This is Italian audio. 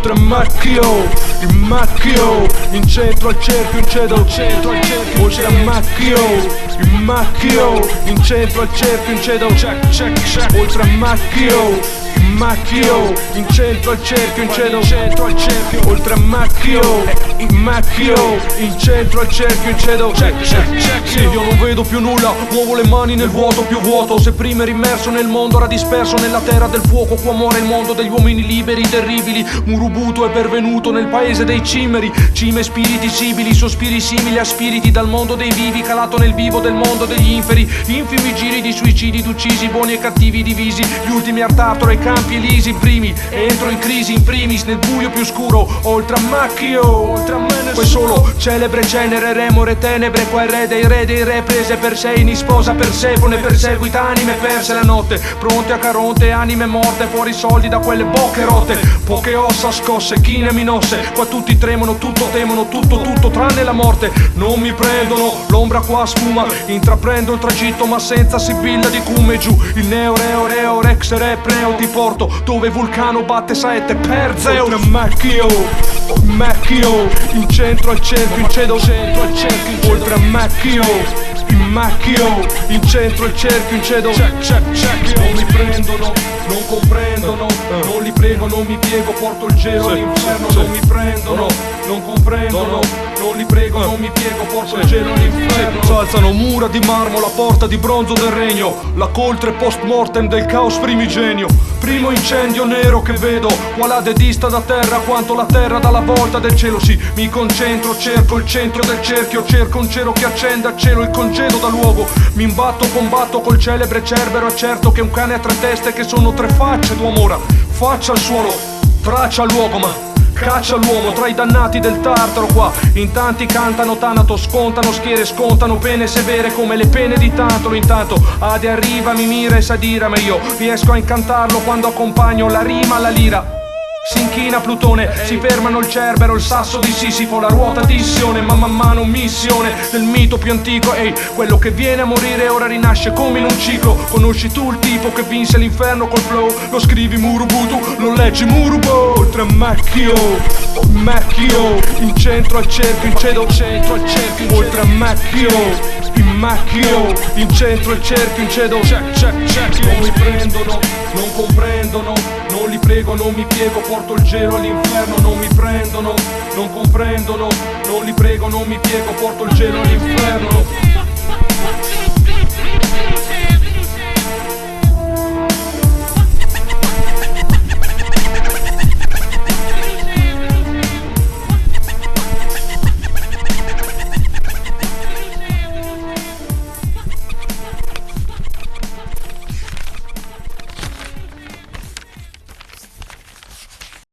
oltre a macchio, il macchio, in centro al cerchio, in cedo, centro al cerchio, oltre a macchio, il macchio, in centro al cerchio, in cedo, check, check, check, oltre a macchio, il macchio, in centro al cerchio, in cedo, centro al cerchio, oltre a macchio, il macchio, in centro al cerchio, in cedo, check, check, check. Sì, io non vedo più nulla, muovo le mani nel vuoto più vuoto. Se prima ero immerso nel mondo, ora disperso nella terra del fuoco. Qua muore il mondo degli uomini liberi, terribili. Murubutu è pervenuto nel paese dei cimeri. Cime spiriti sibili, sospiri simili a spiriti dal mondo dei vivi, calato nel vivo del mondo degli inferi. Infimi giri di suicidi d'uccisi, buoni e cattivi divisi. Gli ultimi artatro ai campi elisi, primi. Entro in crisi, in primis, nel buio più scuro. Oltre a macchio, oltre a me nessuno. Poi solo celebre cenere, remore tenebre. Qua è re dei re, prese per sei. Ni sposa Persefone, perseguita anime perse la notte. Pronte a Caronte, anime morte. Fuori soldi da quelle bocche rotte. Poche ossa scosse, chine minosse. Qua tutti tremono, tutto temono, tutto tranne la morte. Non mi prendono, l'ombra qua sfuma. Intraprendo il tragitto ma senza sibilla di cume giù. Il neo reo rex re preo. Ti porto dove vulcano batte saette per Zeus. Oltre a macchio, in centro al cerchio, in cedo, centro al cerchio, oltre a macchio, il macchio, in centro al cerchio, in cedo, check, check, check. Non mi prendono, non comprendono, non li prego, non mi piego, porto il gelo all'inferno. Non mi prendono, non comprendono, non li prego, non mi piego, porto il gelo all'inferno. S'alzano mura di marmo, la porta di bronzo del regno, la coltre post mortem del caos primigenio. Primo incendio nero che vedo, qua la dista da terra quanto la terra dalla volta del cielo. Sì, mi concentro, cerco il centro del cerchio, cerco un cielo che accenda al cielo il congedo da luogo. Mi imbatto, combatto col celebre Cerbero, accerto che un cane ha tre teste, che sono tre facce d'uomo. Ora faccia al suolo, traccia al luogo, ma caccia l'uomo tra i dannati del Tartaro. Qua in tanti cantano Tanato, scontano schiere, scontano pene severe come le pene di Tantalo. Intanto Ade arriva, mi mira e s'adira, ma io riesco a incantarlo quando accompagno la rima alla lira. Si inchina Plutone, si fermano il Cerbero, il sasso di Sisifo, la ruota di Issione, ma man mano missione del mito più antico. Ehi, quello che viene a morire ora rinasce come in un ciclo. Conosci tu il tipo che vinse l'inferno col flow? Lo scrivi Murubutu, lo leggi Murubo. Oltre a macchio, in centro al cerchio, in cedo, centro al cerchio, oltre a macchio, in centro al cerchio, in cedo, check, check, check. Non mi prendono, non comprendono, non li prego, non mi piego, porto il gelo all'inferno. Non mi prendono, non comprendono, non li prego, non mi piego, porto il gelo all'inferno.